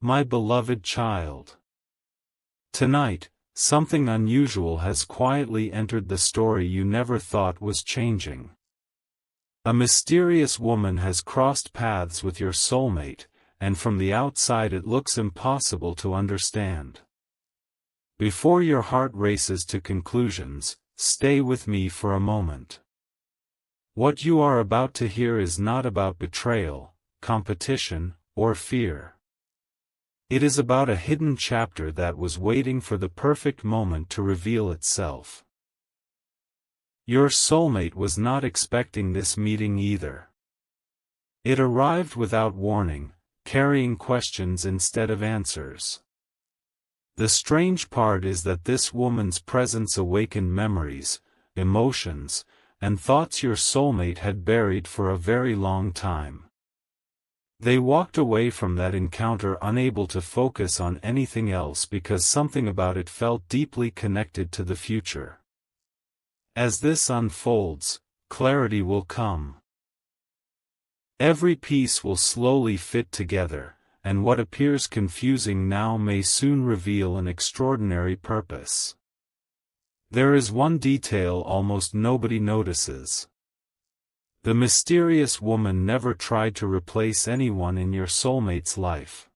my beloved child. Tonight, something unusual has quietly entered the story you never thought was changing. A mysterious woman has crossed paths with your soulmate, and from the outside it looks impossible to understand. Before your heart races to conclusions, stay with me for a moment. What you are about to hear is not about betrayal, competition, or fear. It is about a hidden chapter that was waiting for the perfect moment to reveal itself. Your soulmate was not expecting this meeting either. It arrived without warning, carrying questions instead of answers. The strange part is that this woman's presence awakened memories, emotions, and thoughts your soulmate had buried for a very long time. They walked away from that encounter unable to focus on anything else because something about it felt deeply connected to the future. As this unfolds, clarity will come. Every piece will slowly fit together, and what appears confusing now may soon reveal an extraordinary purpose. There is one detail almost nobody notices. The mysterious woman never tried to replace anyone in your soulmate's life.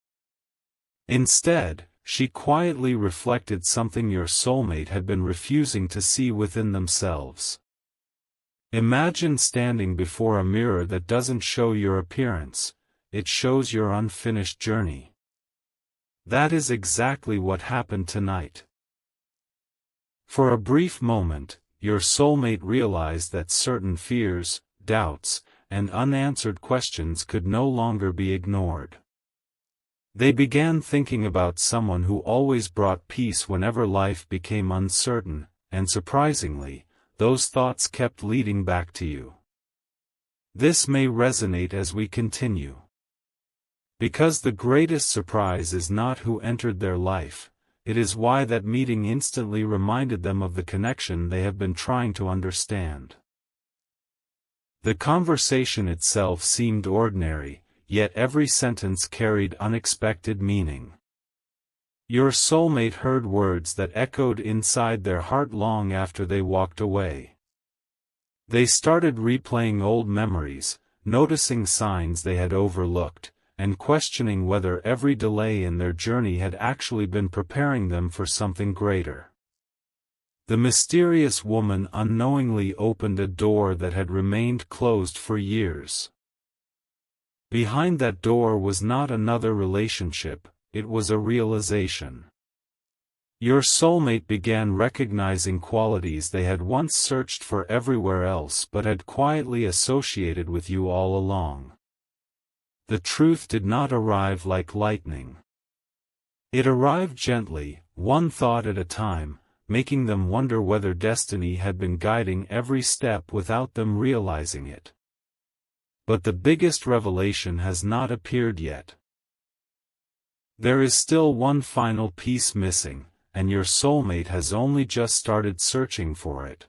Instead, she quietly reflected something your soulmate had been refusing to see within themselves. Imagine standing before a mirror that doesn't show your appearance, it shows your unfinished journey. That is exactly what happened tonight. For a brief moment, your soulmate realized that certain fears, doubts, and unanswered questions could no longer be ignored. They began thinking about someone who always brought peace whenever life became uncertain, and surprisingly, those thoughts kept leading back to you. This may resonate as we continue. Because the greatest surprise is not who entered their life, it is why that meeting instantly reminded them of the connection they have been trying to understand. The conversation itself seemed ordinary, yet every sentence carried unexpected meaning. Your soulmate heard words that echoed inside their heart long after they walked away. They started replaying old memories, noticing signs they had overlooked, and questioning whether every delay in their journey had actually been preparing them for something greater. The mysterious woman unknowingly opened a door that had remained closed for years. Behind that door was not another relationship, it was a realization. Your soulmate began recognizing qualities they had once searched for everywhere else but had quietly associated with you all along. The truth did not arrive like lightning. It arrived gently, one thought at a time, making them wonder whether destiny had been guiding every step without them realizing it. But the biggest revelation has not appeared yet. There is still one final piece missing, and your soulmate has only just started searching for it.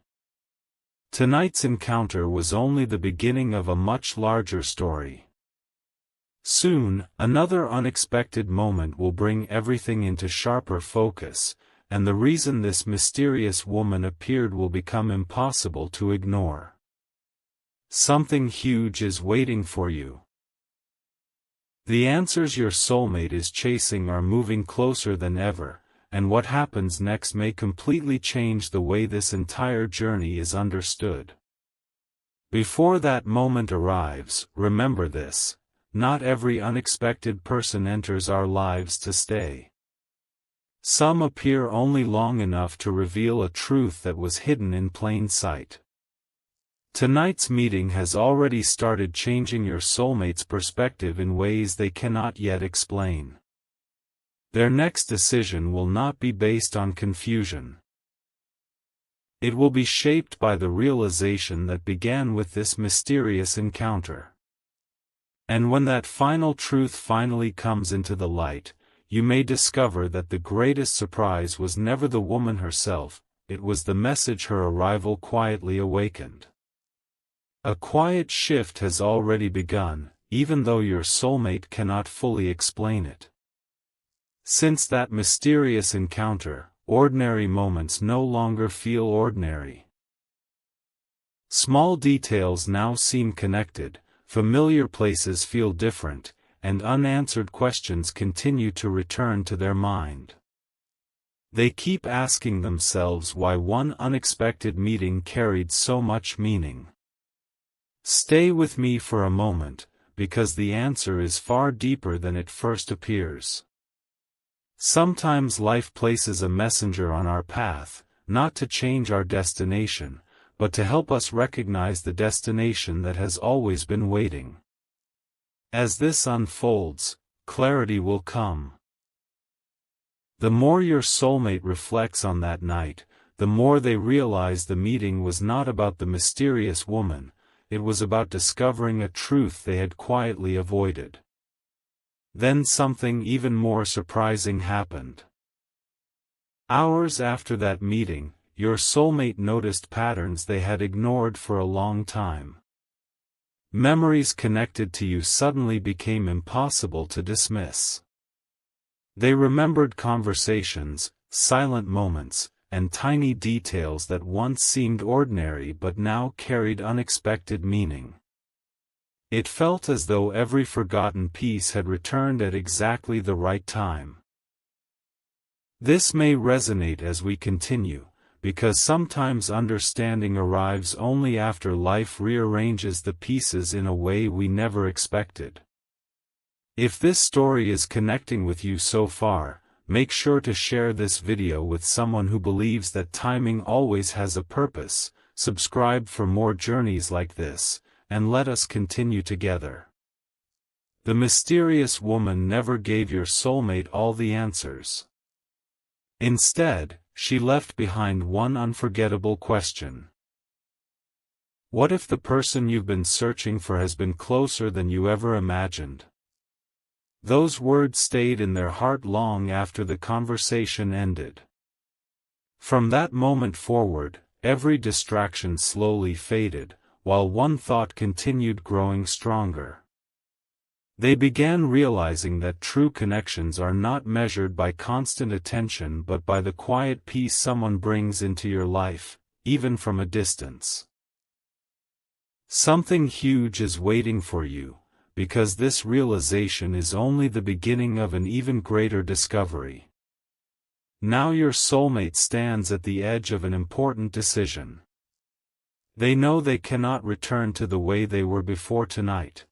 Tonight's encounter was only the beginning of a much larger story. Soon, another unexpected moment will bring everything into sharper focus, and the reason this mysterious woman appeared will become impossible to ignore. Something huge is waiting for you. The answers your soulmate is chasing are moving closer than ever, and what happens next may completely change the way this entire journey is understood. Before that moment arrives, remember this: not every unexpected person enters our lives to stay. Some appear only long enough to reveal a truth that was hidden in plain sight. Tonight's meeting has already started changing your soulmate's perspective in ways they cannot yet explain. Their next decision will not be based on confusion. It will be shaped by the realization that began with this mysterious encounter. And when that final truth finally comes into the light, you may discover that the greatest surprise was never the woman herself, it was the message her arrival quietly awakened. A quiet shift has already begun, even though your soulmate cannot fully explain it. Since that mysterious encounter, ordinary moments no longer feel ordinary. Small details now seem connected, familiar places feel different, and unanswered questions continue to return to their mind. They keep asking themselves why one unexpected meeting carried so much meaning. Stay with me for a moment, because the answer is far deeper than it first appears. Sometimes life places a messenger on our path, not to change our destination, but to help us recognize the destination that has always been waiting. As this unfolds, clarity will come. The more your soulmate reflects on that night, the more they realize the meeting was not about the mysterious woman, it was about discovering a truth they had quietly avoided. Then something even more surprising happened. Hours after that meeting, your soulmate noticed patterns they had ignored for a long time. Memories connected to you suddenly became impossible to dismiss. They remembered conversations, silent moments, and tiny details that once seemed ordinary but now carried unexpected meaning. It felt as though every forgotten piece had returned at exactly the right time. This may resonate as we continue, because sometimes understanding arrives only after life rearranges the pieces in a way we never expected. If this story is connecting with you so far, make sure to share this video with someone who believes that timing always has a purpose. Subscribe for more journeys like this, and let us continue together. The mysterious woman never gave your soulmate all the answers. Instead, she left behind one unforgettable question. What if the person you've been searching for has been closer than you ever imagined? Those words stayed in their heart long after the conversation ended. From that moment forward, every distraction slowly faded, while one thought continued growing stronger. They began realizing that true connections are not measured by constant attention but by the quiet peace someone brings into your life, even from a distance. Something huge is waiting for you, because this realization is only the beginning of an even greater discovery. Now your soulmate stands at the edge of an important decision. They know they cannot return to the way they were before tonight.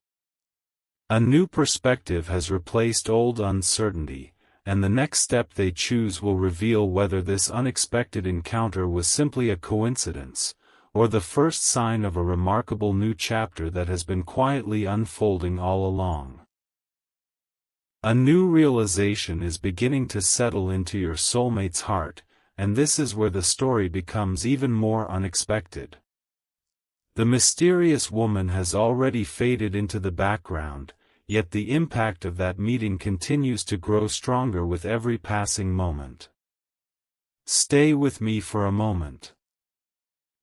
A new perspective has replaced old uncertainty, and the next step they choose will reveal whether this unexpected encounter was simply a coincidence, or the first sign of a remarkable new chapter that has been quietly unfolding all along. A new realization is beginning to settle into your soulmate's heart, and this is where the story becomes even more unexpected. The mysterious woman has already faded into the background, yet the impact of that meeting continues to grow stronger with every passing moment. Stay with me for a moment.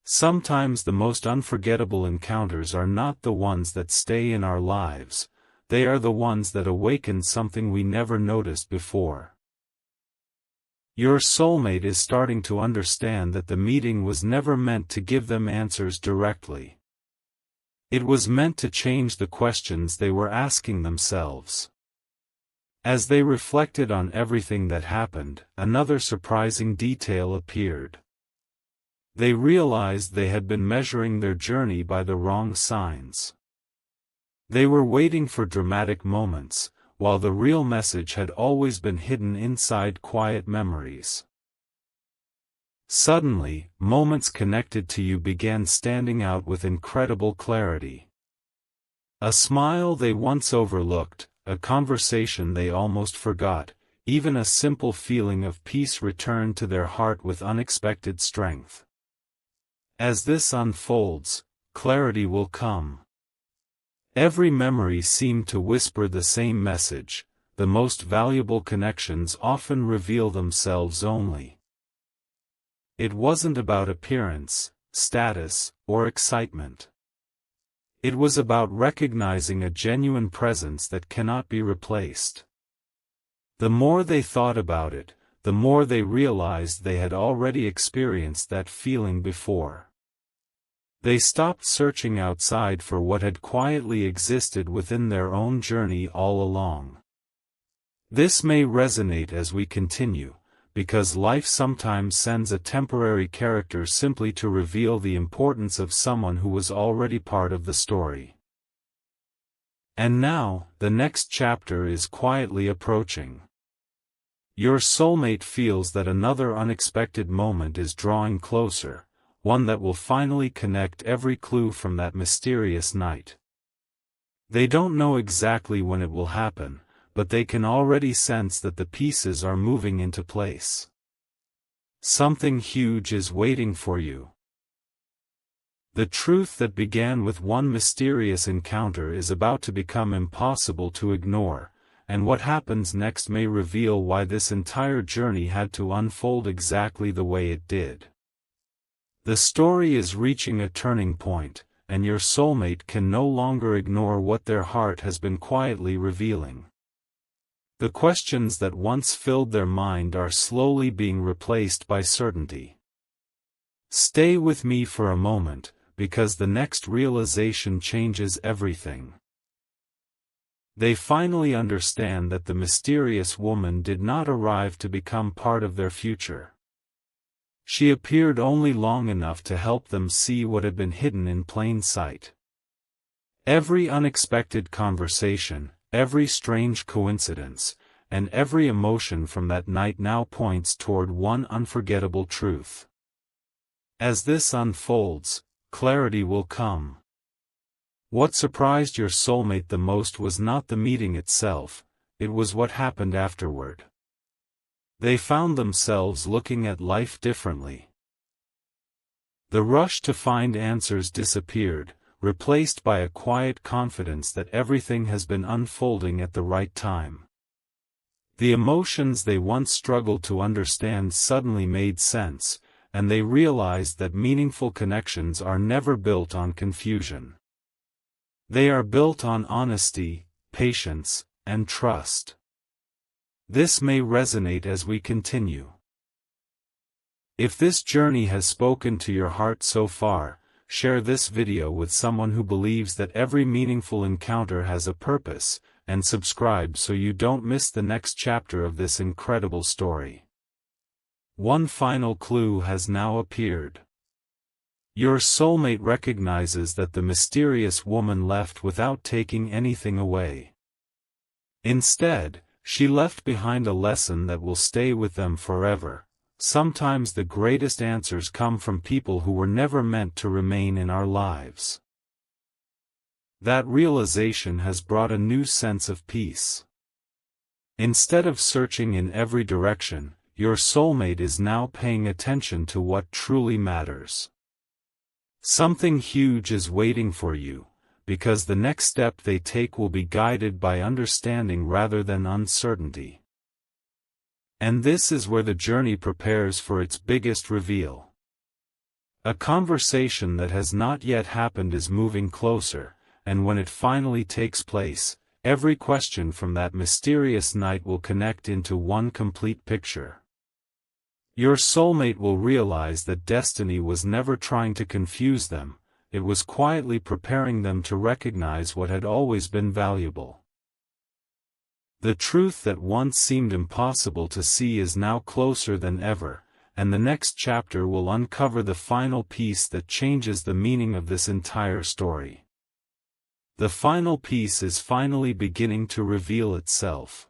Sometimes the most unforgettable encounters are not the ones that stay in our lives, they are the ones that awaken something we never noticed before. Your soulmate is starting to understand that the meeting was never meant to give them answers directly. It was meant to change the questions they were asking themselves. As they reflected on everything that happened, another surprising detail appeared. They realized they had been measuring their journey by the wrong signs. They were waiting for dramatic moments, while the real message had always been hidden inside quiet memories. Suddenly, moments connected to you began standing out with incredible clarity. A smile they once overlooked, a conversation they almost forgot, even a simple feeling of peace returned to their heart with unexpected strength. As this unfolds, clarity will come. Every memory seemed to whisper the same message: the most valuable connections often reveal themselves only. It wasn't about appearance, status, or excitement. It was about recognizing a genuine presence that cannot be replaced. The more they thought about it, the more they realized they had already experienced that feeling before. They stopped searching outside for what had quietly existed within their own journey all along. This may resonate as we continue, because life sometimes sends a temporary character simply to reveal the importance of someone who was already part of the story. And now, the next chapter is quietly approaching. Your soulmate feels that another unexpected moment is drawing closer, one that will finally connect every clue from that mysterious night. They don't know exactly when it will happen, but they can already sense that the pieces are moving into place. Something huge is waiting for you. The truth that began with one mysterious encounter is about to become impossible to ignore, and what happens next may reveal why this entire journey had to unfold exactly the way it did. The story is reaching a turning point, and your soulmate can no longer ignore what their heart has been quietly revealing. The questions that once filled their mind are slowly being replaced by certainty. Stay with me for a moment, because the next realization changes everything. They finally understand that the mysterious woman did not arrive to become part of their future. She appeared only long enough to help them see what had been hidden in plain sight. Every unexpected conversation, every strange coincidence, and every emotion from that night now points toward one unforgettable truth. As this unfolds, clarity will come. What surprised your soulmate the most was not the meeting itself, it was what happened afterward. They found themselves looking at life differently. The rush to find answers disappeared, replaced by a quiet confidence that everything has been unfolding at the right time. The emotions they once struggled to understand suddenly made sense, and they realized that meaningful connections are never built on confusion. They are built on honesty, patience, and trust. This may resonate as we continue. If this journey has spoken to your heart so far, share this video with someone who believes that every meaningful encounter has a purpose, and subscribe so you don't miss the next chapter of this incredible story. One final clue has now appeared. Your soulmate recognizes that the mysterious woman left without taking anything away. Instead, she left behind a lesson that will stay with them forever. Sometimes the greatest answers come from people who were never meant to remain in our lives. That realization has brought a new sense of peace. Instead of searching in every direction, your soulmate is now paying attention to what truly matters. Something huge is waiting for you, because the next step they take will be guided by understanding rather than uncertainty. And this is where the journey prepares for its biggest reveal. A conversation that has not yet happened is moving closer, and when it finally takes place, every question from that mysterious night will connect into one complete picture. Your soulmate will realize that destiny was never trying to confuse them, it was quietly preparing them to recognize what had always been valuable. The truth that once seemed impossible to see is now closer than ever, and the next chapter will uncover the final piece that changes the meaning of this entire story. The final piece is finally beginning to reveal itself.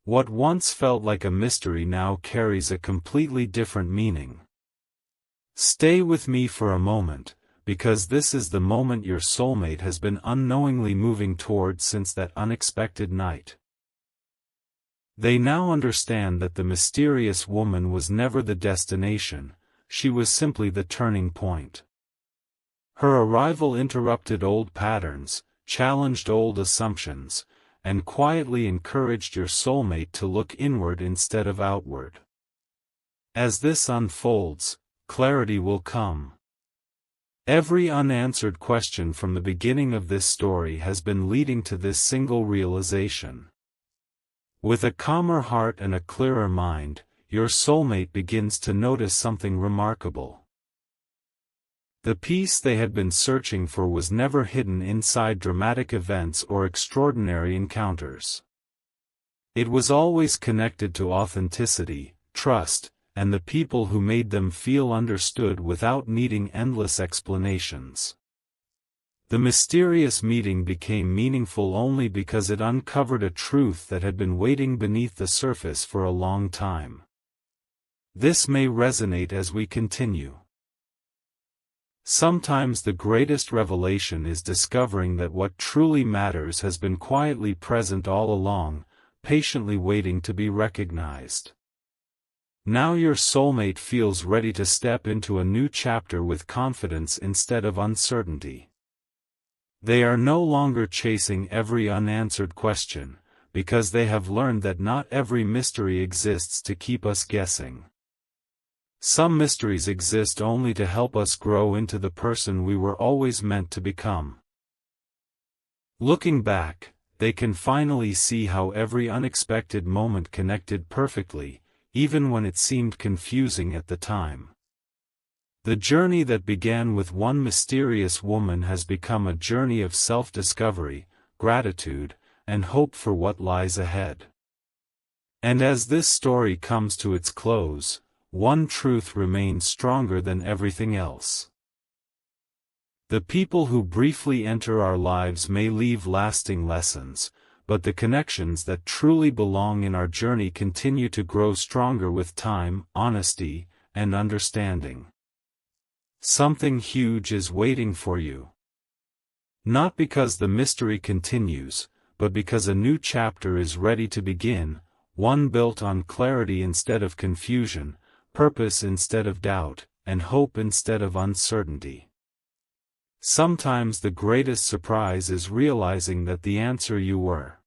What once felt like a mystery now carries a completely different meaning. Stay with me for a moment, because this is the moment your soulmate has been unknowingly moving toward since that unexpected night. They now understand that the mysterious woman was never the destination, she was simply the turning point. Her arrival interrupted old patterns, challenged old assumptions, and quietly encouraged your soulmate to look inward instead of outward. As this unfolds, clarity will come. Every unanswered question from the beginning of this story has been leading to this single realization. With a calmer heart and a clearer mind, your soulmate begins to notice something remarkable. The peace they had been searching for was never hidden inside dramatic events or extraordinary encounters. It was always connected to authenticity, trust, and the people who made them feel understood without needing endless explanations. The mysterious meeting became meaningful only because it uncovered a truth that had been waiting beneath the surface for a long time. This may resonate as we continue. Sometimes the greatest revelation is discovering that what truly matters has been quietly present all along, patiently waiting to be recognized. Now your soulmate feels ready to step into a new chapter with confidence instead of uncertainty. They are no longer chasing every unanswered question, because they have learned that not every mystery exists to keep us guessing. Some mysteries exist only to help us grow into the person we were always meant to become. Looking back, they can finally see how every unexpected moment connected perfectly, even when it seemed confusing at the time. The journey that began with one mysterious woman has become a journey of self-discovery, gratitude, and hope for what lies ahead. And as this story comes to its close, one truth remains stronger than everything else. The people who briefly enter our lives may leave lasting lessons, but the connections that truly belong in our journey continue to grow stronger with time, honesty, and understanding. Something huge is waiting for you. Not because the mystery continues, but because a new chapter is ready to begin, one built on clarity instead of confusion, purpose instead of doubt, and hope instead of uncertainty. Sometimes the greatest surprise is realizing that the answer you were